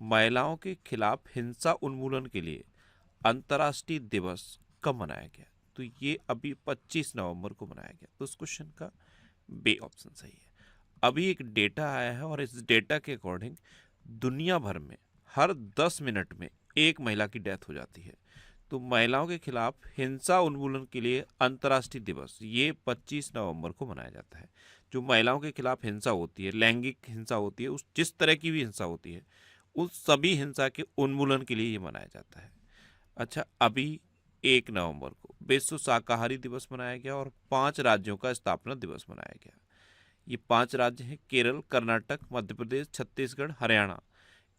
महिलाओं के खिलाफ हिंसा उन्मूलन के लिए अंतर्राष्ट्रीय दिवस कब मनाया गया? तो ये अभी 25 नवंबर को मनाया गया। तो उस क्वेश्चन का बी ऑप्शन सही है। अभी एक डेटा आया है और इस डेटा के अकॉर्डिंग दुनिया भर में हर 10 मिनट में एक महिला की डेथ हो जाती है। तो महिलाओं के खिलाफ हिंसा उन्मूलन के लिए अंतर्राष्ट्रीय दिवस ये 25 नवंबर को मनाया जाता है। जो महिलाओं के खिलाफ हिंसा होती है, लैंगिक हिंसा होती है, उस जिस तरह की भी हिंसा होती है, उस सभी हिंसा के उन्मूलन के लिए ये मनाया जाता है। अच्छा, अभी 1 नवंबर को विश्व शाकाहारी दिवस मनाया गया और 5 राज्यों का स्थापना दिवस मनाया गया। ये 5 राज्य हैं केरल, कर्नाटक, मध्य प्रदेश, छत्तीसगढ़, हरियाणा।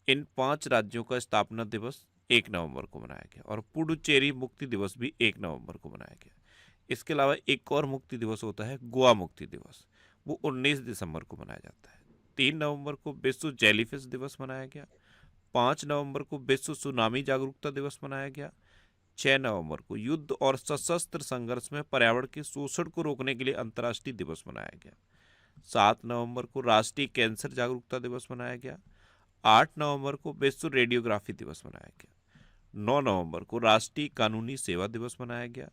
इन 5 राज्यों का स्थापना दिवस 1 नवंबर को मनाया गया और पुडुचेरी मुक्ति दिवस भी 1 नवंबर को मनाया गया। इसके अलावा एक और मुक्ति दिवस होता है गोवा मुक्ति दिवस, वो 19 दिसंबर को मनाया जाता है। 3 नवंबर को विश्व जेलीफिश दिवस मनाया गया। 5 नवंबर को विश्व सुनामी जागरूकता दिवस मनाया गया। 6 नवंबर को युद्ध और सशस्त्र संघर्ष में पर्यावरण के शोषण को रोकने के लिए अंतर्राष्ट्रीय दिवस मनाया गया। 7 नवंबर को राष्ट्रीय कैंसर जागरूकता दिवस मनाया गया। 8 नवंबर को विश्व रेडियोग्राफी दिवस मनाया गया। 9 नवंबर को राष्ट्रीय कानूनी सेवा दिवस मनाया गया।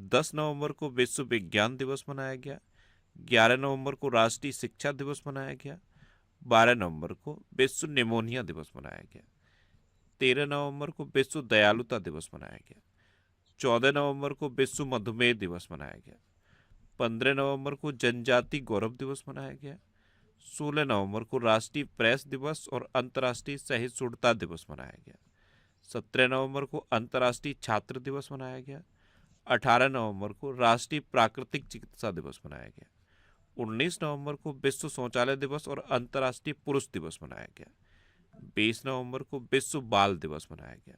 10 नवंबर को विश्व विज्ञान दिवस मनाया गया। 11 नवंबर को राष्ट्रीय शिक्षा दिवस मनाया गया। 12 नवंबर को विश्व निमोनिया दिवस मनाया गया। 13 नवंबर को विश्व दयालुता दिवस मनाया गया। 14 नवंबर को विश्व मधुमेह दिवस मनाया गया। 15 नवंबर को जनजाति गौरव दिवस मनाया गया। 16 नवंबर को राष्ट्रीय प्रेस दिवस और अंतर्राष्ट्रीय सहिष्णुता दिवस मनाया गया। 17 नवंबर को अंतर्राष्ट्रीय छात्र दिवस मनाया गया। 18 नवंबर को राष्ट्रीय प्राकृतिक चिकित्सा दिवस मनाया गया। 19 नवंबर को विश्व शौचालय दिवस और अंतर्राष्ट्रीय पुरुष दिवस मनाया गया। 20 नवंबर को विश्व बाल दिवस मनाया गया।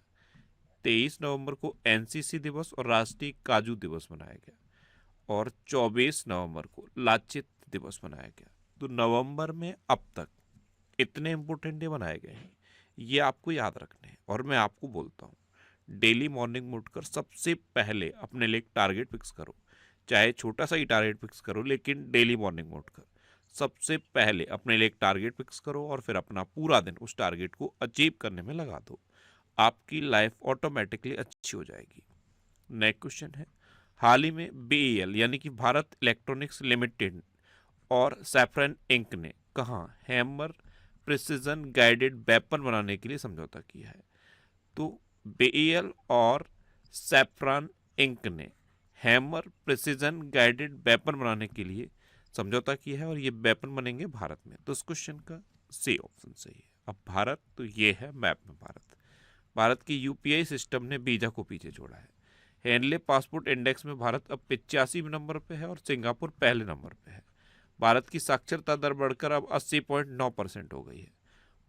23 नवंबर को एनसीसी दिवस और राष्ट्रीय काजू दिवस मनाया गया और 24 नवंबर को लाचित दिवस मनाया गया। तो नवंबर में अब तक इतने इंपॉर्टेंट डे बनाए गए हैं, ये आपको याद रखने हैं। और मैं आपको बोलता हूँ, डेली मॉर्निंग में उठकर सबसे पहले अपने लिए एक टारगेट फिक्स करो। चाहे छोटा सा ही टारगेट फिक्स करो, लेकिन डेली मॉर्निंग में उठकर सबसे पहले अपने लिए एक टारगेट फिक्स करो और फिर अपना पूरा दिन उस टारगेट को अचीव करने में लगा दो। आपकी लाइफ ऑटोमेटिकली अच्छी हो जाएगी। नेक्स्ट क्वेश्चन है, हाल ही में बीईएल यानी कि भारत इलेक्ट्रॉनिक्स लिमिटेड और सैफरन इंक ने कहाँ हैमर प्रिसिजन गाइडेड वेपन बनाने के लिए समझौता किया है? तो बीईएल और सैफरन इंक ने हैमर प्रिसिजन गाइडेड वेपन बनाने के लिए समझौता किया है और ये वेपन बनेंगे भारत में। तो इस क्वेश्चन का सी ऑप्शन सही है। अब भारत, तो ये है मैप में भारत। भारत की यूपीआई सिस्टम ने वीजा को पीछे छोड़ा है। हेनले पासपोर्ट इंडेक्स में भारत अब 85 नंबर पे है और सिंगापुर पहले नंबर पे है। भारत की साक्षरता दर बढ़कर अब 80.9% हो गई है।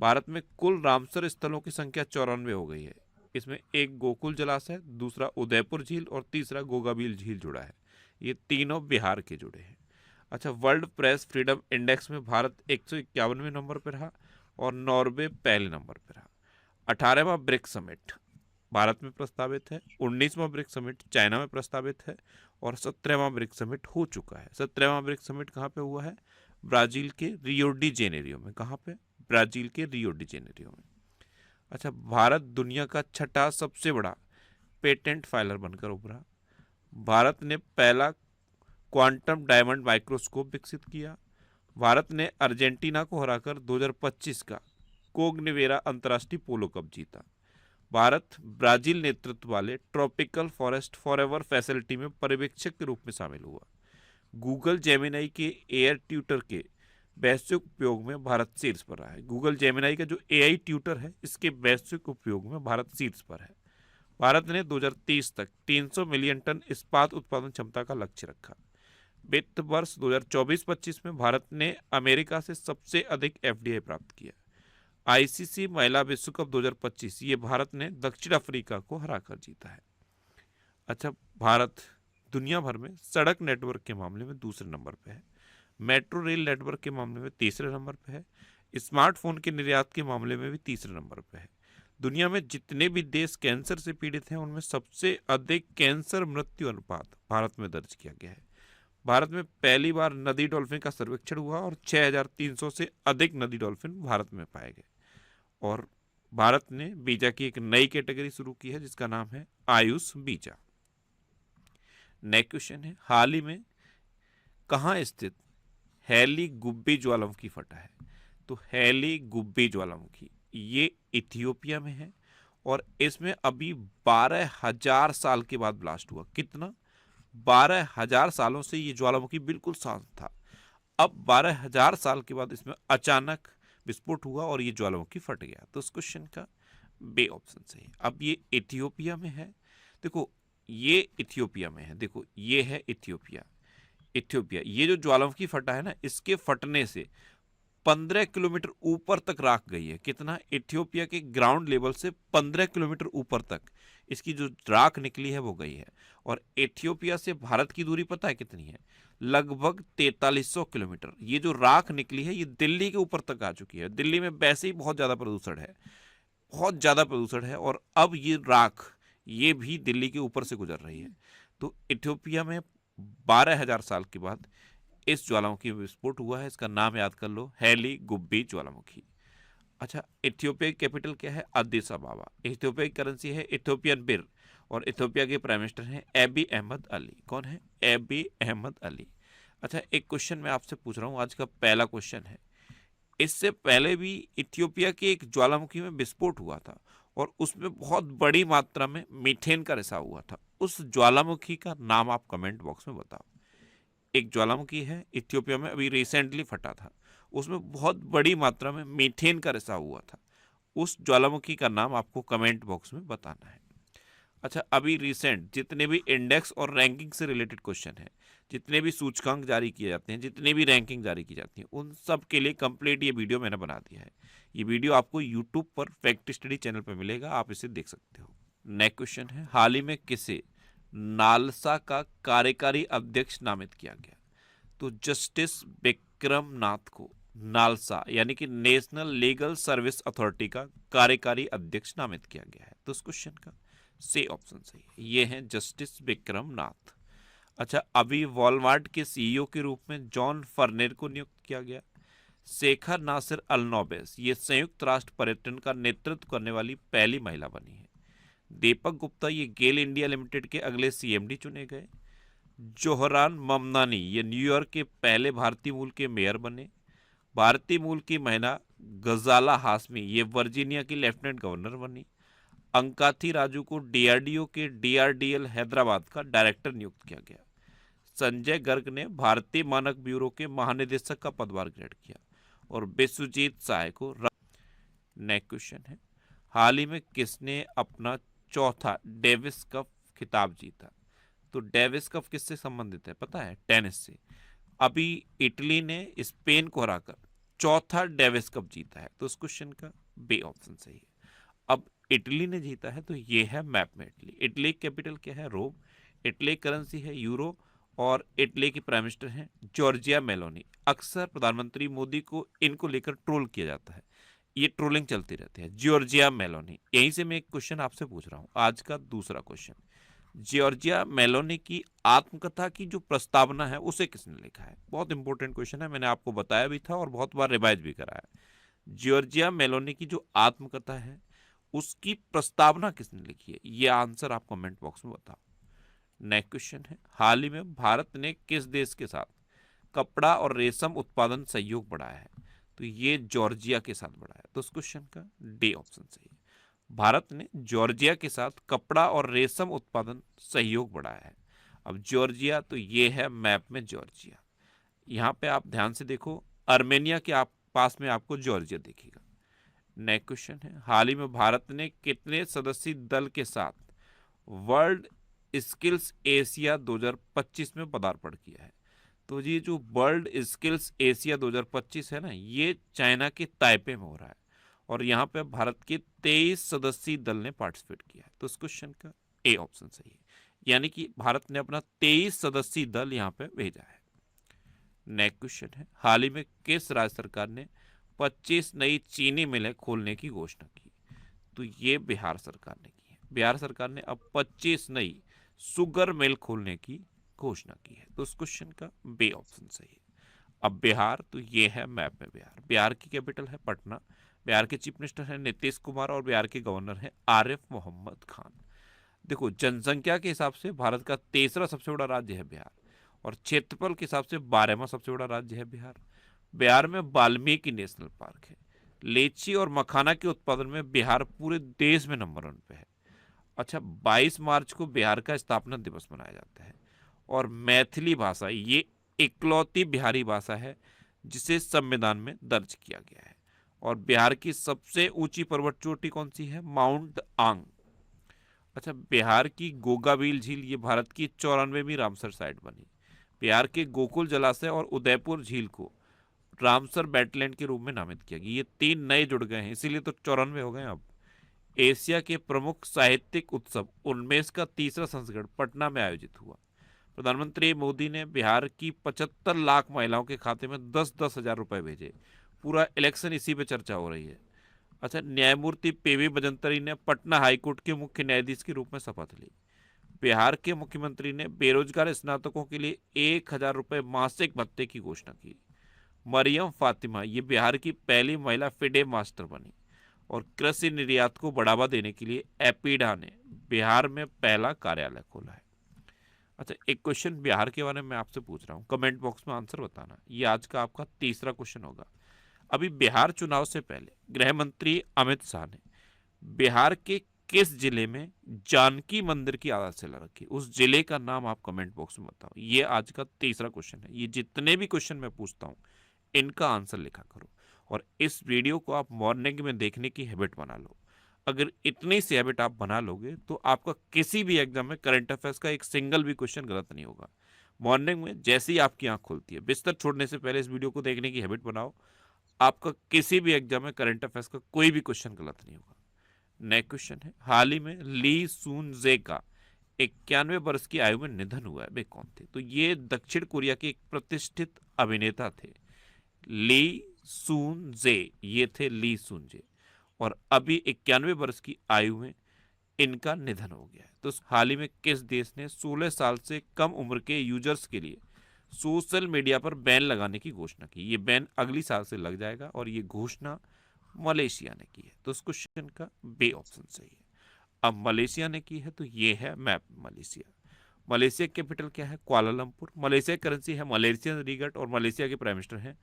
भारत में कुल रामसर स्थलों की संख्या 94 हो गई है। इसमें एक गोकुल जलाशय, दूसरा उदयपुर झील और तीसरा गोगाबील झील जुड़ा है। ये तीनों बिहार के जुड़े हैं। अच्छा, वर्ल्ड प्रेस फ्रीडम इंडेक्स में भारत 151वें नंबर पर रहा और नॉर्वे पहले नंबर पर रहा। 18वां ब्रिक्स समिट भारत में प्रस्तावित है। 19वां ब्रिक्स समिट चाइना में प्रस्तावित है और 17वां ब्रिक्स समिट हो चुका है। 17वां ब्रिक्स समिट कहाँ पे हुआ है? ब्राजील के रियो डी जेनेरियो में। कहाँ पे? ब्राजील के रियो डी जेनेरियो में। अच्छा, भारत दुनिया का छठा सबसे बड़ा पेटेंट फाइलर बनकर उभरा। भारत ने पहला क्वांटम डायमंड माइक्रोस्कोप विकसित किया। भारत ने अर्जेंटीना को हराकर 2025 का कोग्निवेरा अंतर्राष्ट्रीय पोलो कप जीता। भारत ब्राजील नेतृत्व वाले ट्रॉपिकल फॉरेस्ट फॉरएवर फैसिलिटी में पर्यवेक्षक के रूप में शामिल हुआ। गूगल जेमिनाई के एआई ट्यूटर के वैश्विक उपयोग में भारत शीर्ष पर रहा है। गूगल जेमिनाई का जो एआई ट्यूटर है, इसके वैश्विक उपयोग में भारत शीर्ष पर है। भारत ने 2030 तक 300 मिलियन टन इस्पात उत्पादन क्षमता का लक्ष्य रखा। वित्त वर्ष 2024-25 में भारत ने अमेरिका से सबसे अधिक एफडीआई प्राप्त किया। आईसीसी महिला विश्व कप 2025 ये भारत ने दक्षिण अफ्रीका को हराकर जीता है। अच्छा, भारत दुनिया भर में सड़क नेटवर्क के मामले में दूसरे नंबर पे है। मेट्रो रेल नेटवर्क के मामले में तीसरे नंबर पे है। स्मार्टफोन के निर्यात के मामले में भी तीसरे नंबर पे है। दुनिया में जितने भी देश कैंसर से पीड़ित हैं, उनमें सबसे अधिक कैंसर मृत्यु अनुपात भारत में दर्ज किया गया है। भारत में पहली बार नदी डॉल्फिन का सर्वेक्षण हुआ और 6300 से अधिक नदी डॉल्फिन भारत में पाए गए। और भारत ने वीजा की एक नई कैटेगरी शुरू की है जिसका नाम है आयुष वीजा। नेक्स्ट क्वेश्चन है, हाल ही में कहाँ स्थित हैली गुब्बी ज्वालामुखी फटा है? तो हैली गुब्बी ज्वालामुखी ये इथियोपिया में है और इसमें अभी 12,000 साल के बाद ब्लास्ट हुआ। कितना? 12,000 सालों से ये ज्वालामुखी बिल्कुल शांत था। अब 12,000 साल के बाद इसमें अचानक विस्फोट हुआ और ये ज्वालामुखी फट गया। तो इस क्वेश्चन का बे ऑप्शन सही है। अब ये इथियोपिया में है। देखो ये इथियोपिया में है, देखो ये है इथियोपिया। इथियोपिया ये जो ज्वालामुखी फटा है ना, इसके फटने से 15 किलोमीटर ऊपर तक राख गई है। कितना? इथियोपिया के ग्राउंड लेवल से 15 किलोमीटर ऊपर तक इसकी जो राख निकली है वो गई है। और इथियोपिया से भारत की दूरी पता है कितनी है? लगभग 4300 किलोमीटर। ये जो राख निकली है ये दिल्ली के ऊपर तक आ चुकी है। दिल्ली में वैसे ही बहुत ज़्यादा प्रदूषण है, बहुत ज़्यादा प्रदूषण है, और अब ये राख ये भी दिल्ली के ऊपर से गुजर रही है। तो इथियोपिया में 12,000 साल के बाद इस ज्वालामुखी में विस्फोट हुआ है। इसका नाम याद कर लो, हैली गुब्बी ज्वालामुखी। अच्छा, इथियोपिया की कैपिटल क्या है? अदिस अबाबा। इथियोपिया की करेंसी है इथियोपियन बिर और इथियोपिया के प्राइम मिनिस्टर हैं एबी अहमद अली। कौन है? एबी अहमद अली। अच्छा, एक क्वेश्चन मैं आपसे पूछ रहा हूँ, आज का पहला क्वेश्चन है। इससे पहले भी इथियोपिया के एक ज्वालामुखी में विस्फोट हुआ था और उसमें बहुत बड़ी मात्रा में मीथेन का रिसाव हुआ था। उस ज्वालामुखी का नाम आप कमेंट बॉक्स में बताओ। एक ज्वालामुखी है इथियोपिया में, अभी रिसेंटली फटा था, उसमें बहुत बड़ी मात्रा में मीथेन का रिसाव हुआ था। उस ज्वालामुखी का नाम आपको कमेंट बॉक्स में बताना है। अच्छा, अभी रिसेंट जितने भी इंडेक्स और रैंकिंग से रिलेटेड क्वेश्चन है, जितने भी सूचकांक जारी किए जाते हैं, जितने भी रैंकिंग जारी की जाती है, उन सब के लिए कंप्लीट ये वीडियो मैंने बना दिया है। ये वीडियो आपको यूट्यूब पर फैक्ट स्टडी चैनल पर मिलेगा, आप इसे देख सकते हो। नेक्स्ट क्वेश्चन है, हाल ही में किसे नालसा का कार्यकारी अध्यक्ष नामित किया गया? तो जस्टिस विक्रम नाथ को नालसा यानी कि नेशनल लीगल सर्विस अथॉरिटी का कार्यकारी अध्यक्ष नामित किया गया है। तो इस क्वेश्चन का सी ऑप्शन सही है, ये है जस्टिस विक्रम नाथ। अच्छा, अभी वॉलमार्ट के सीईओ के रूप में जॉन फर्नेर को नियुक्त किया गया। शेखर नासिर अलनोबेस ये संयुक्त राष्ट्र पर्यटन का नेतृत्व करने वाली पहली महिला बनी है। दीपक गुप्ता ये गेल इंडिया लिमिटेड के अगले सीएमडी चुने गए। जोहरान ममनानी ये न्यूयॉर्क के पहले भारतीय मूल के मेयर बने। भारतीय मूल की महिला गजाला हाशमी ये वर्जीनिया की लेफ्टिनेंट गवर्नर बनी। अंकाथी राजू को डीआरडीओ के डीआरडीएल हैदराबाद का डायरेक्टर नियुक्त किया गया। संजय गर्ग ने भारतीय मानक ब्यूरो के महानिदेशक का पदभार ग्रहण किया और विश्वजीत साय को। नेक्स्ट क्वेश्चन है, हाल ही में किसने अपना चौथा डेविस कप खिताब जीता? तो डेविस कप किससे संबंधित है पता है? टेनिस से। अभी इटली ने स्पेन को हराकर चौथा डेविस कप जीता है। तो इस क्वेश्चन का बी ऑप्शन सही है। अब इटली ने जीता है तो ये है मैप में इटली। इटली कैपिटल क्या है? रोम। इटली करेंसी है यूरो और इटली की प्राइम मिनिस्टर हैं जॉर्जिया मेलोनी। अक्सर प्रधानमंत्री मोदी को इनको लेकर ट्रोल किया जाता है, ये ट्रोलिंग चलती रहती है। Giorgia Meloni. यहीं से मैं एक क्वेश्चन आपसे पूछ रहा हूँ, आज का दूसरा क्वेश्चन। जॉर्जिया मेलोनी की आत्मकथा की जो प्रस्तावना है उसे किसने लिखा है? बहुत इंपॉर्टेंट क्वेश्चन है, मैंने आपको बताया भी था और बहुत बार रिवाइज भी कराया। जॉर्जिया मेलोनी की जो आत्मकथा है उसकी प्रस्तावना किसने लिखी है? ये आंसर आप कमेंट बॉक्स में बताओ। नेक्स्ट क्वेश्चन है, हाल ही में भारत ने किस देश के साथ कपड़ा और रेशम उत्पादन सहयोग बढ़ाया है? तो ये जॉर्जिया के साथ बढ़ाया। तो इस क्वेश्चन का डी ऑप्शन सही है। भारत ने जॉर्जिया के साथ कपड़ा और रेशम उत्पादन सहयोग बढ़ाया है। अब जॉर्जिया तो ये है मैप में जॉर्जिया। यहाँ पे आप ध्यान से देखो, अर्मेनिया के पास में आपको जॉर्जिया दिखेगा। नेक्स्ट क्वेश्चन है, हाल ही में भारत ने कितने सदस्यीय दल के साथ वर्ल्ड स्किल्स एशिया 2025 में पदार्पण किया है? तो ये जो वर्ल्ड स्किल्स एशिया 2025 है ना, ये चाइना के ताइपे में हो रहा है और यहाँ पे भारत के 23 सदस्यीय दल ने पार्टिसिपेट किया है। तो इस क्वेश्चन का ए ऑप्शन सही है, यानी कि भारत ने अपना 23 सदस्यीय दल यहाँ पे भेजा है। नेक्स्ट क्वेश्चन है, हाल ही में किस राज्य सरकार ने 25 नई चीनी मिलें खोलने की घोषणा की? तो ये बिहार सरकार ने की है। बिहार सरकार ने अब 25 नई शुगर मिल खोलने की घोषणा की है। तो इस क्वेश्चन का बी ऑप्शन सही है। अब बिहार तो ये है मैप में बिहार। बिहार की कैपिटल है पटना। बिहार के चीफ मिनिस्टर हैं नीतीश कुमार और बिहार के गवर्नर हैं आरिफ मोहम्मद खान। देखो, जनसंख्या के हिसाब से भारत का तीसरा सबसे बड़ा राज्य है बिहार, और क्षेत्रफल के हिसाब से 12वां सबसे बड़ा राज्य है बिहार। बिहार में वाल्मीकि नेशनल पार्क है। लीची और मखाना के उत्पादन में बिहार पूरे देश में नंबर 1 पे है। अच्छा, 22 मार्च को बिहार का स्थापना दिवस मनाया जाता है। और मैथिली भाषा ये इकलौती बिहारी भाषा है जिसे संविधान में दर्ज किया गया है। और बिहार की सबसे ऊंची पर्वत चोटी कौन सी है? माउंट आंग। अच्छा, बिहार की गोगाबील झील ये भारत की 94वीं रामसर साइट बनी। बिहार के गोकुल जलाशय और उदयपुर झील को रामसर वेटलैंड के रूप में नामित किया गया। ये 3 नए जुड़ गए हैं, इसीलिए तो 94 हो गए अब। एशिया के प्रमुख साहित्यिक उत्सव उनमें का तीसरा संस्करण पटना में आयोजित हुआ। प्रधानमंत्री मोदी ने बिहार की 75 लाख महिलाओं के खाते में 10-10 हजार रुपए भेजे। पूरा इलेक्शन इसी पे चर्चा हो रही है। अच्छा, न्यायमूर्ति पीवी बजंतरी ने पटना हाईकोर्ट के मुख्य न्यायाधीश के रूप में शपथ ली। बिहार के मुख्यमंत्री ने बेरोजगार स्नातकों के लिए 1,000 रुपए मासिक भत्ते की घोषणा की। मरियम फातिमा ये बिहार की पहली महिला फिडे मास्टर बनी। और कृषि निर्यात को बढ़ावा देने के लिए एपीडा ने बिहार में पहला कार्यालय खोला है। अच्छा, एक क्वेश्चन बिहार के बारे में आपसे पूछ रहा हूँ, कमेंट बॉक्स में आंसर बताना। ये आज का आपका तीसरा क्वेश्चन होगा। अभी बिहार चुनाव से पहले गृह मंत्री अमित शाह ने बिहार के किस जिले में जानकी मंदिर की आधारशिला रखी? उस जिले का नाम आप कमेंट बॉक्स में बताओ। ये आज का तीसरा क्वेश्चन है। ये जितने भी क्वेश्चन मैं पूछता हूँ इनका आंसर लिखा करो, और इस वीडियो को आप मॉर्निंग में देखने की हैबिट बना लो। अगर इतनी सी हैबिट आप बना लोगे तो आपका किसी भी एग्जाम में करंट अफेयर्स का एक सिंगल भी क्वेश्चन गलत नहीं होगा। मॉर्निंग में जैसे ही आपकी आंख खुलती है, बिस्तर छोड़ने से पहले इस वीडियो को देखने की हैबिट बनाओ। आपका किसी भी एग्जाम में करंट अफेयर्स का कोई भी क्वेश्चन गलत नहीं होगा। नेक्स्ट क्वेश्चन है, हाल ही में ली सून जे का 91 वर्ष की आयु में निधन हुआ है। वे कौन थे? तो ये दक्षिण कोरिया के एक प्रतिष्ठित अभिनेता थे, ली सून जे। ये थे ली सून जे, और अभी 91 वर्ष की आयु में इनका निधन हो गया है। तो हाल ही में किस देश ने 16 साल से कम उम्र के यूजर्स के लिए सोशल मीडिया पर बैन लगाने की घोषणा की? ये बैन अगली साल से लग जाएगा, और ये घोषणा मलेशिया ने की है। तो इस क्वेश्चन का बे ऑप्शन सही है। अब मलेशिया ने की है तो ये है मैप मलेशिया। मलेशिया कैपिटल क्या है? कुआलालंपुर। मलेशिया करेंसी है मलेशियन रिगट, और मलेशिया के प्राइम मिनिस्टर हैं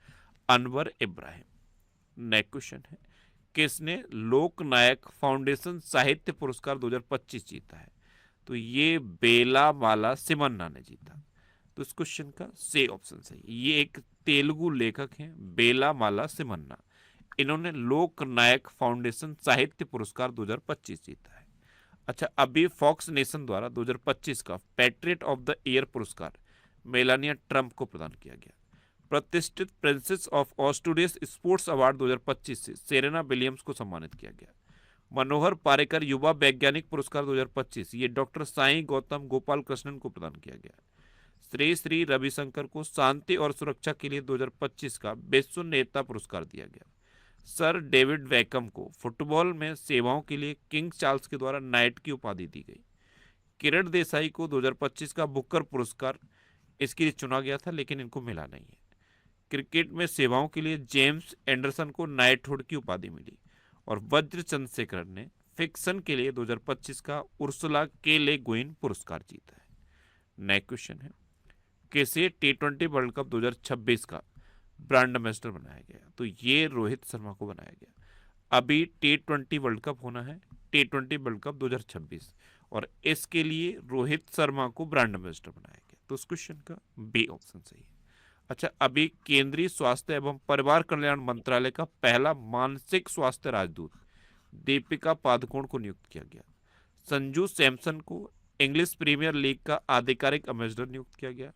अनवर इब्राहिम। नेक्स्ट क्वेश्चन है, किसने लोकनायक फाउंडेशन साहित्य पुरस्कार 2025 जीता है? तो ये बेला माला सिमन्ना ने जीता। तो इस क्वेश्चन का से ऑप्शन सही है। ये एक तेलुगु लेखक हैं बेला माला सिमन्ना। इन्होंने लोकनायक फाउंडेशन साहित्य पुरस्कार 2025 जीता है। अच्छा, अभी फॉक्स नेशन द्वारा 2025 का पैट्रियट ऑफ द ईयर पुरस्कार मेलानिया ट्रंप को प्रदान किया गया। प्रतिष्ठित प्रिंसेस ऑफ ऑस्ट्रेलियस स्पोर्ट्स अवार्ड 2025 से सेरेना विलियम्स को सम्मानित किया गया। मनोहर पारिकर युवा वैज्ञानिक पुरस्कार 2025 ये डॉक्टर साई गौतम गोपाल कृष्णन को प्रदान किया गया। श्री श्री रविशंकर को शांति और सुरक्षा के लिए 2025 का विश्व नेता पुरस्कार दिया गया। सर डेविड वैकम को फुटबॉल में सेवाओं के लिए किंग चार्ल्स के द्वारा नाइट की उपाधि दी गई। किरण देसाई को 2025 का बुकर पुरस्कार इसके लिए चुना गया था, लेकिन इनको मिला नहीं है। क्रिकेट में सेवाओं के लिए जेम्स एंडरसन को नाइटहुड की उपाधि मिली। और वज्र चंद्रशेखर ने फिक्शन के लिए 2025 का उर्सुला के ले गुइन पुरस्कार जीता है। नेक्स्ट क्वेश्चन है, किसे टी20 वर्ल्ड कप 2026 का ब्रांड एम्बेसडर बनाया गया? तो ये रोहित शर्मा को बनाया गया। अभी टी20 वर्ल्ड कप होना है, टी20 वर्ल्ड कप 2026, और इसके लिए रोहित शर्मा को ब्रांड एम्बेसडर बनाया गया। तो उस क्वेश्चन का बी ऑप्शन सही है। अच्छा, अभी केंद्रीय स्वास्थ्य एवं परिवार कल्याण मंत्रालय का पहला मानसिक स्वास्थ्य राजदूत दीपिका पादुकोण को नियुक्त किया गया। संजू सैमसन को इंग्लिश प्रीमियर लीग का आधिकारिक एम्बेसडर नियुक्त किया गया।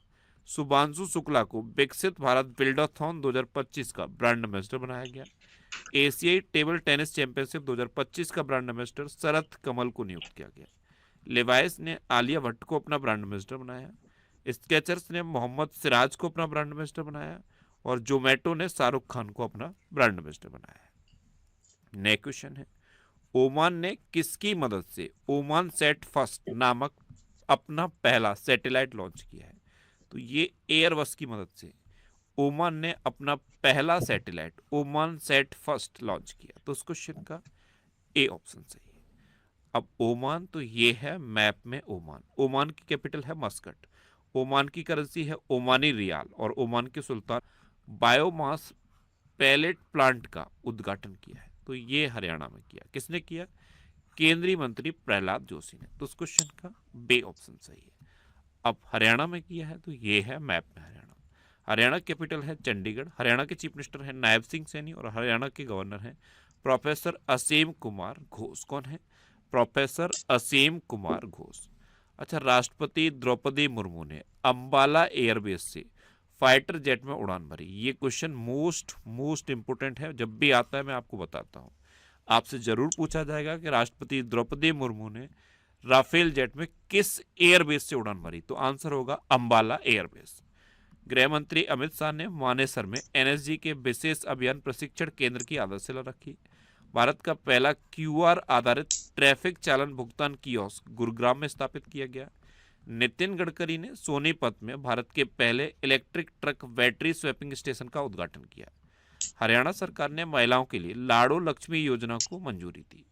शुभांशु शुक्ला को विकसित भारत बिल्डाथॉन 2025 का ब्रांड एम्बेसडर बनाया गया। एशियाई टेबल टेनिस चैंपियनशिप 2025 का ब्रांड एम्बेसडर शरद कमल को नियुक्त किया गया। लेवाइस ने आलिया भट्ट को अपना ब्रांड एम्बेसडर बनाया। स्केचर्स ने मोहम्मद सिराज को अपना ब्रांड एम्बेसडर बनाया, और जोमेटो ने शाहरुख खान को अपना ब्रांड एम्बेसडर बनाया। नेक्स्ट क्वेश्चन है, ओमान ने किसकी मदद से ओमान सेट फर्स्ट नामक अपना पहला सैटेलाइट लॉन्च किया है? तो ये एयरबस की मदद से ओमान ने अपना पहला satellite Oman set first launch किया? तो उस क्वेश्चन का ए ऑप्शन सही है। अब ओमान तो ये है मैप में ओमान। ओमान की कैपिटल है मस्कट। ओमान की करेंसी है ओमानी रियाल और ओमान के सुल्तान बायोमास पैलेट प्लांट का उद्घाटन किया है। तो ये हरियाणा में किया। किसने किया? केंद्रीय मंत्री प्रहलाद जोशी ने। तो उस क्वेश्चन का बे ऑप्शन सही है। अब हरियाणा में किया है तो ये है मैप में हरियाणा। हरियाणा कैपिटल है चंडीगढ़। हरियाणा के चीफ मिनिस्टर है नायब सिंह सैनी और हरियाणा के गवर्नर हैं प्रोफेसर असीम कुमार घोष। कौन है? प्रोफेसर असीम कुमार घोष। अच्छा, राष्ट्रपति द्रौपदी मुर्मू ने अंबाला एयरबेस से फाइटर जेट में उड़ान भरी। ये क्वेश्चन मोस्ट इंपोर्टेंट है, जब भी आता है मैं आपको बताता हूँ। आपसे जरूर पूछा जाएगा कि राष्ट्रपति द्रौपदी मुर्मू ने राफेल जेट में किस एयरबेस से उड़ान भरी? तो आंसर होगा अंबाला एयरबेस। गृह मंत्री अमित शाह ने मानेसर में एनएसजी के विशेष अभियान प्रशिक्षण केंद्र की आधारशिला रखी। भारत का पहला क्यूआर आधारित ट्रैफिक चालन भुगतान कियोस्क गुरुग्राम में स्थापित किया गया। नितिन गडकरी ने सोनीपत में भारत के पहले electric truck battery swapping station का उद्घाटन किया। हरियाणा सरकार ने महिलाओं के लिए लाड़ो लक्ष्मी योजना को मंजूरी दी।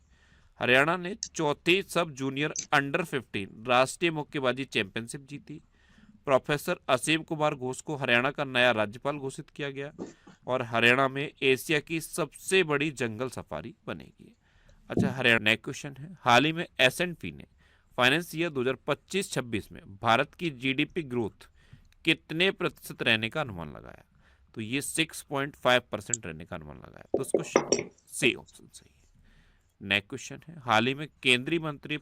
हरियाणा ने चौथी सब जूनियर अंडर 15 राष्ट्रीय मुक्केबाजी चैंपियनशिप जीती। प्रोफेसर असीम कुमार घोष को हरियाणा का नया राज्यपाल घोषित किया गया और हरियाणा में एशिया की सबसे बड़ी जंगल सफारी बनेगी। अच्छा, हरियाणा नेक्स्ट क्वेश्चन है। हाल ही में S&P ने फाइनेंस ईयर 2025-26 में भारत की जीडीपी ग्रोथ कितने प्रतिशत रहने का अनुमान लगाया? तो ये 6.5% रहने का अनुमान लगाया। तो उस क्वेश्चन सी ऑप्शन सही है। नेक्स्ट क्वेश्चन है। हाल ही में केंद्रीय मंत्री